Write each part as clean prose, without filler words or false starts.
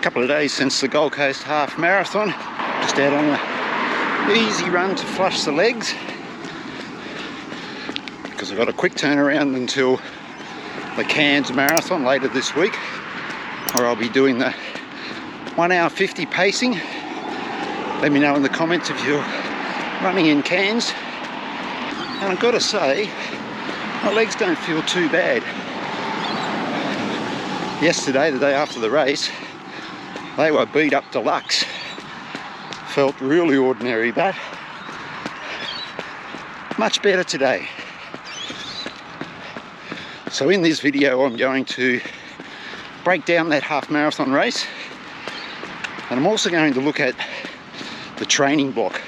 Couple of days since the Gold Coast half marathon. Just out on an easy run to flush the legs, because I've got a quick turnaround until the Cairns marathon later this week, where I'll be doing the 1 hour 50 pacing. Let me know in the comments if you're running in Cairns. And I've got to say, my legs don't feel too bad. Yesterday, the day after the race, they were beat up deluxe. Felt really ordinary, but much better today. So in this video, I'm going to break down that half marathon race, and I'm also going to look at the training block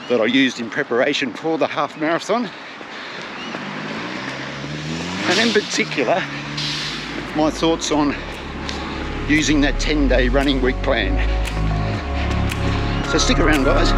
that I used in preparation for the half marathon, and in particular my thoughts on using that 10-day running week plan. So stick around, guys.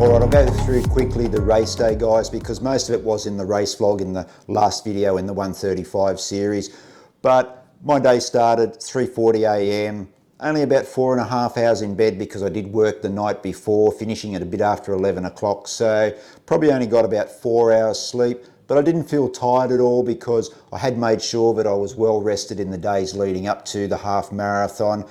Alright, I'll go through quickly the race day, guys, because most of it was in the race vlog in the last video in the 135 series. But my day started 3:40 a.m, only about 4.5 hours in bed because I did work the night before, finishing at a bit after 11 o'clock. So probably only got about 4 hours sleep, but I didn't feel tired at all because I had made sure that I was well rested in the days leading up to the half marathon.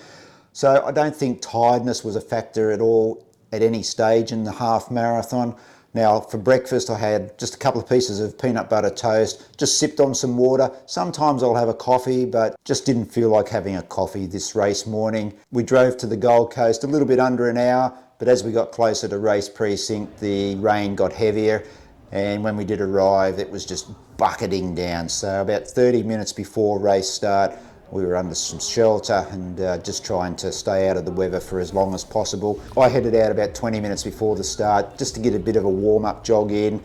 So I don't think tiredness was a factor at all at any stage in the half marathon. Now for breakfast I had just a couple of pieces of peanut butter toast, just sipped on some water. Sometimes I'll have a coffee, but just didn't feel like having a coffee this race morning. We drove to the Gold Coast a little bit under an hour, but as we got closer to race precinct, the rain got heavier, and when we did arrive it was just bucketing down. So about 30 minutes before race start, we were under some shelter and just trying to stay out of the weather for as long as possible. I headed out about 20 minutes before the start just to get a bit of a warm-up jog in,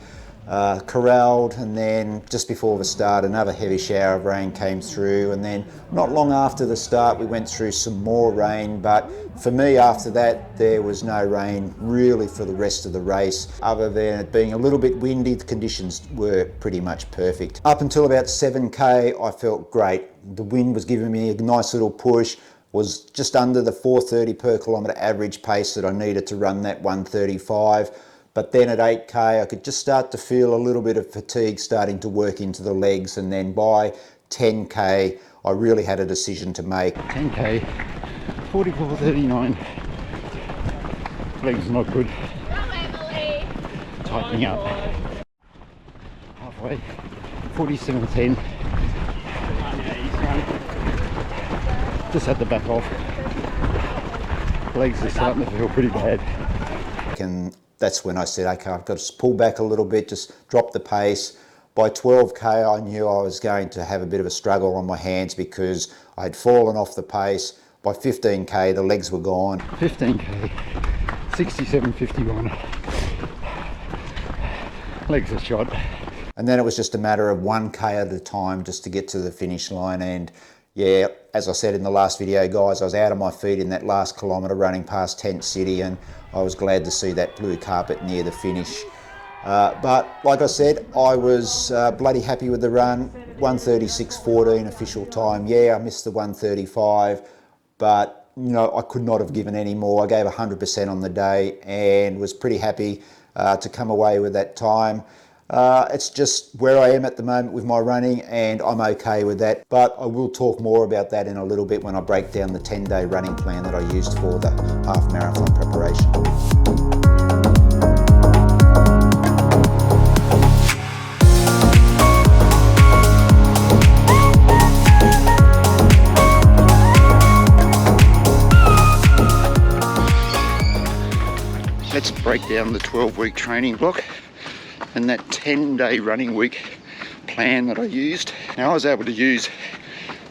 corralled, and then just before the start another heavy shower of rain came through, and then not long after the start we went through some more rain. But for me, after that there was no rain really for the rest of the race. Other than it being a little bit windy, the conditions were pretty much perfect. Up until about 7k I felt great. The wind was giving me a nice little push, was just under the 4:30 per kilometre average pace that I needed to run that 1:35. But then at 8k I could just start to feel a little bit of fatigue starting to work into the legs, and then by 10k I really had a decision to make. 10k, 44:39. Legs not good. Tightening up. Halfway, 47:10. Just had to back off. Legs are starting to feel pretty bad. And that's when I said, okay, I've got to pull back a little bit, just drop the pace. By 12k I knew I was going to have a bit of a struggle on my hands because I had fallen off the pace. By 15k the legs were gone. 15k, 67:51. Legs are shot. And then it was just a matter of 1k at a time just to get to the finish line. And yeah, as I said in the last video, guys, I was out on my feet in that last kilometre running past Tent City, and I was glad to see that blue carpet near the finish. But like I said, I was bloody happy with the run. 1:36:14 official time. Yeah, I missed the 1:35, but you know, I could not have given any more. I gave 100% on the day and was pretty happy to come away with that time. It's just where I am at the moment with my running, and I'm okay with that. But I will talk more about that in a little bit when I break down the 10-day running plan that I used for the half marathon preparation. Let's break down the 12-week training block and that 10-day running week plan that I used. Now I was able to use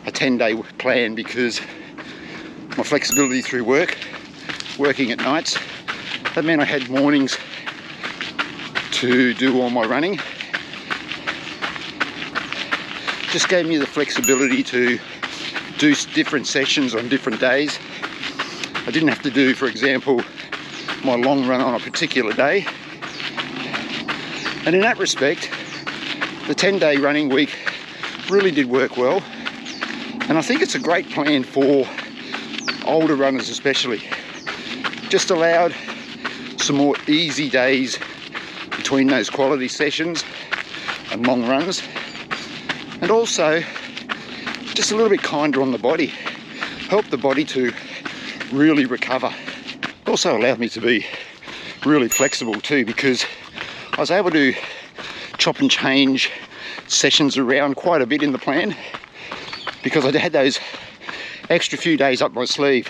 a 10-day plan because my flexibility through working at nights That meant I had mornings to do all my running. Just gave me the flexibility to do different sessions on different days. I didn't have to do, for example, my long run on a particular day. And in that respect, the 10-day running week really did work well. And I think it's a great plan for older runners especially. Just allowed some more easy days between those quality sessions and long runs. And also, just a little bit kinder on the body. Help the body to really recover. Also allowed me to be really flexible too, because I was able to chop and change sessions around quite a bit in the plan, because I had those extra few days up my sleeve.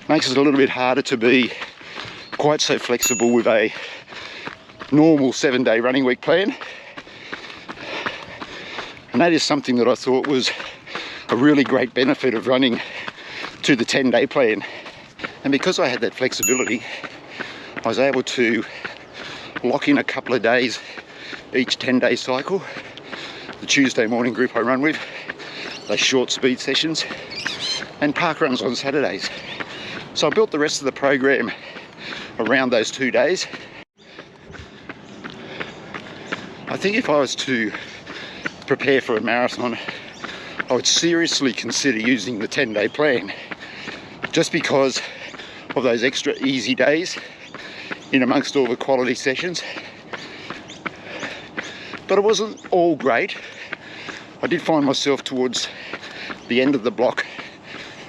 Makes it a little bit harder to be quite so flexible with a normal 7-day running week plan. And that is something that I thought was a really great benefit of running to the 10-day plan. And because I had that flexibility, I was able to lock in a couple of days each 10-day cycle. The Tuesday morning group I run with, those short speed sessions, and park runs on Saturdays. So I built the rest of the program around those 2 days. I think if I was to prepare for a marathon, I would seriously consider using the 10-day plan, just because of those extra easy days in amongst all the quality sessions. But it wasn't all great. I did find myself towards the end of the block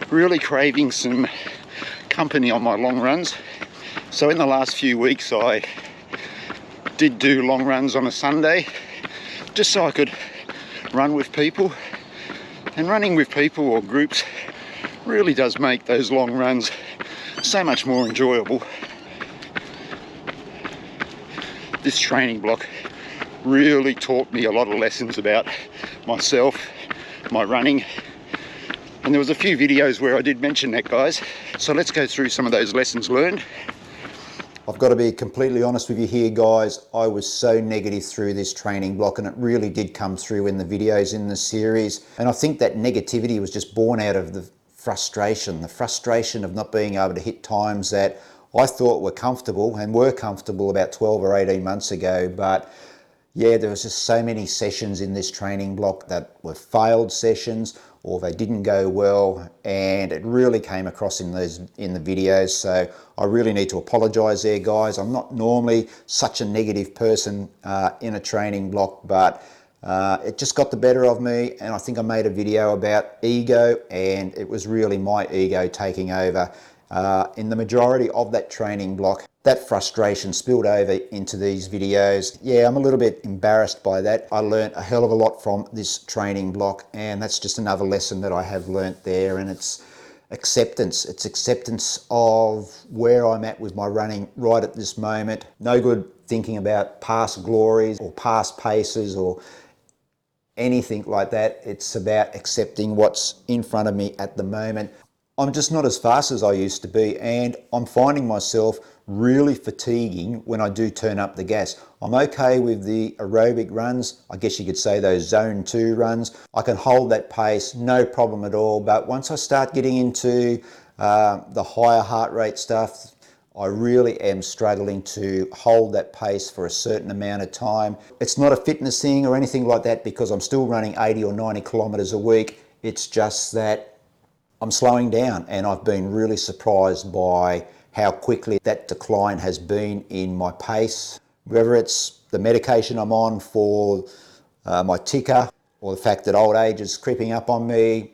really craving some company on my long runs. So in the last few weeks I did do long runs on a Sunday, just so I could run with people. And running with people or groups really does make those long runs so much more enjoyable. This training block really taught me a lot of lessons about myself, my running, and there was a few videos where I did mention that, guys. So let's go through some of those lessons learned. I've got to be completely honest with you here, guys. I was so negative through this training block, and it really did come through in the videos in the series. And I think that negativity was just born out of the frustration of not being able to hit times that I thought were comfortable and were comfortable about 12 or 18 months ago. But yeah, there was just so many sessions in this training block that were failed sessions, or they didn't go well, and it really came across in the videos. So I really need to apologize there, guys. I'm not normally such a negative person in a training block, but it just got the better of me, and I think I made a video about ego, and it was really my ego taking over in the majority of that training block. That frustration spilled over into these videos. Yeah, I'm a little bit embarrassed by that. I learned a hell of a lot from this training block, and that's just another lesson that I have learnt there, and it's acceptance. It's acceptance of where I'm at with my running right at this moment. No good thinking about past glories or past paces or anything like that. It's about accepting what's in front of me at the moment. I'm just not as fast as I used to be, and I'm finding myself really fatiguing when I do turn up the gas. I'm okay with the aerobic runs, I guess you could say those zone 2 runs. I can hold that pace, no problem at all, but once I start getting into the higher heart rate stuff, I really am struggling to hold that pace for a certain amount of time. It's not a fitness thing or anything like that, because I'm still running 80 or 90 kilometers a week. It's just that I'm slowing down, and I've been really surprised by how quickly that decline has been in my pace. Whether it's the medication I'm on for my ticker, or the fact that old age is creeping up on me,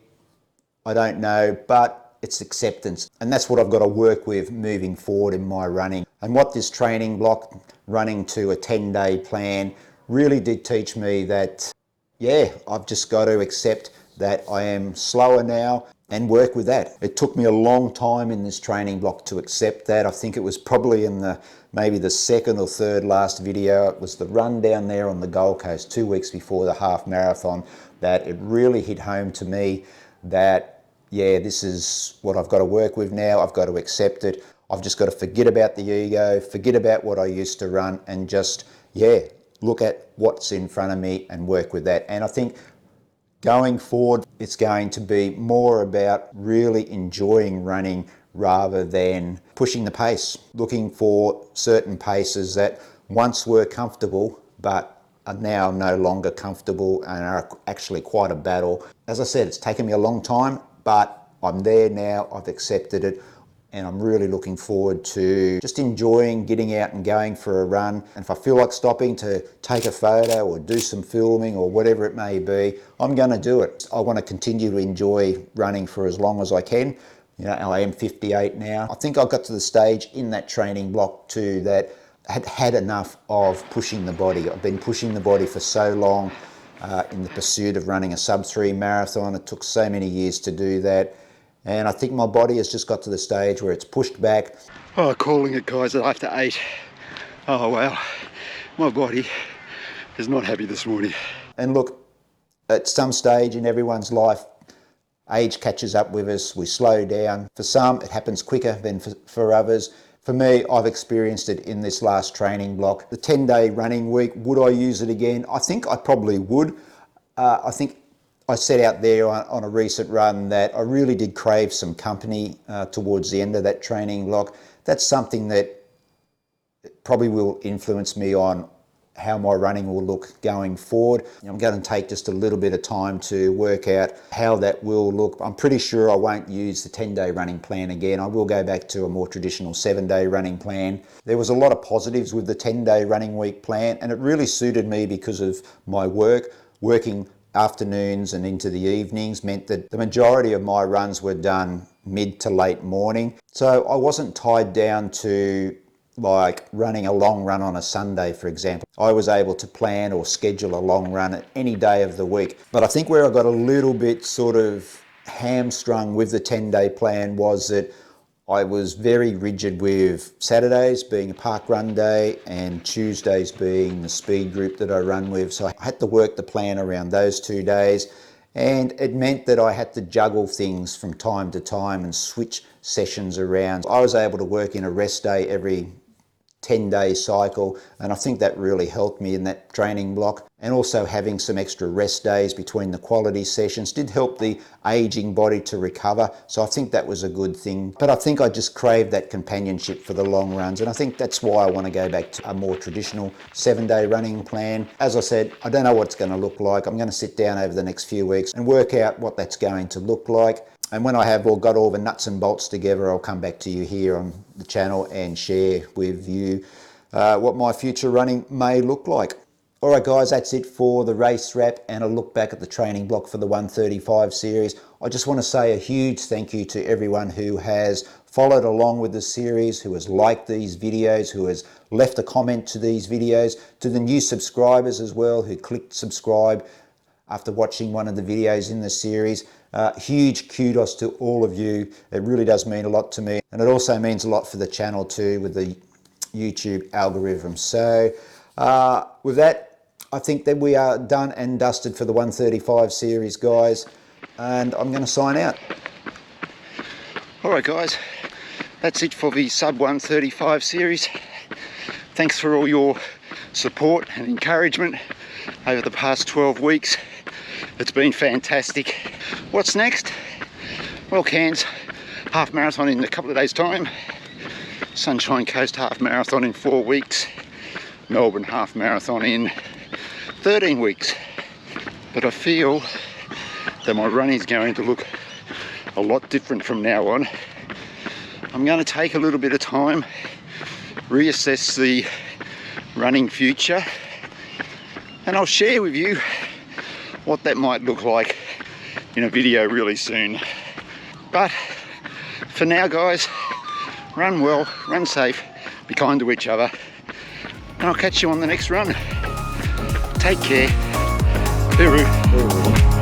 I don't know, but it's acceptance. And that's what I've got to work with moving forward in my running. And what this training block, running to a 10-day plan, really did teach me that, yeah, I've just got to accept that I am slower now and work with that. It took me a long time in this training block to accept that. I think it was probably in maybe the second or third last video. It was the run down there on the Gold Coast 2 weeks before the half marathon that it really hit home to me that, yeah, this is what I've got to work with now. I've got to accept it. I've just got to forget about the ego, forget about what I used to run, and just, yeah, look at what's in front of me and work with that. And I think going forward, it's going to be more about really enjoying running rather than pushing the pace, looking for certain paces that once were comfortable but are now no longer comfortable and are actually quite a battle. As I said, it's taken me a long time, but I'm there now, I've accepted it, and I'm really looking forward to just enjoying getting out and going for a run. And if I feel like stopping to take a photo or do some filming or whatever it may be, I'm going to do it. I want to continue to enjoy running for as long as I can. You know, I am 58 now. I think I got to the stage in that training block too that had enough of pushing the body. I've been pushing the body for so long in the pursuit of running a sub-3 marathon. It took so many years to do that. And I think my body has just got to the stage where it's pushed back. Oh, calling it, guys, after 8. Oh, wow. My body is not happy this morning. And look, at some stage in everyone's life, age catches up with us, we slow down. For some, it happens quicker than for others. For me, I've experienced it in this last training block. The 10-day running week, would I use it again? I think I probably would. I think I set out there on a recent run that I really did crave some company towards the end of that training block. That's something that probably will influence me on how my running will look going forward. I'm going to take just a little bit of time to work out how that will look. I'm pretty sure I won't use the 10-day running plan again. I will go back to a more traditional 7-day running plan. There was a lot of positives with the 10-day running week plan, and it really suited me because of my work. Working afternoons and into the evenings meant that the majority of my runs were done mid to late morning. So I wasn't tied down to like running a long run on a Sunday, for example. I was able to plan or schedule a long run at any day of the week. But I think where I got a little bit sort of hamstrung with the 10-day plan was that I was very rigid with Saturdays being a park run day and Tuesdays being the speed group that I run with. So I had to work the plan around those 2 days, and it meant that I had to juggle things from time to time and switch sessions around. I was able to work in a rest day every 10-day cycle, and I think that really helped me in that training block. And also having some extra rest days between the quality sessions did help the aging body to recover, so I think that was a good thing. But I think I just craved that companionship for the long runs, and I think that's why I want to go back to a more traditional 7-day running plan. As I said, I don't know what it's going to look like. I'm going to sit down over the next few weeks and work out what that's going to look like. And when I have got all the nuts and bolts together, I'll come back to you here on the channel and share with you what my future running may look like. All right, guys, that's it for the race wrap and a look back at the training block for the 135 series. I just want to say a huge thank you to everyone who has followed along with the series, who has liked these videos, who has left a comment to these videos, to the new subscribers as well who clicked subscribe after watching one of the videos in the series. Huge kudos to all of you. It really does mean a lot to me, and it also means a lot for the channel too with the YouTube algorithm. So with that, I think that we are done and dusted for the 135 series, guys, and I'm going to sign out. All right, guys, that's it for the sub 135 series. Thanks for all your support and encouragement over the past 12 weeks. It's been fantastic. What's next? Well, Cairns half marathon in a couple of days' time, Sunshine Coast half marathon in 4 weeks, Melbourne half marathon in 13 weeks. But I feel that my running is going to look a lot different from now on. I'm going to take a little bit of time, reassess the running future, and I'll share with you what that might look like in a video really soon. But for now, guys, run well, run safe, be kind to each other, and I'll catch you on the next run. Take care. Hooroo.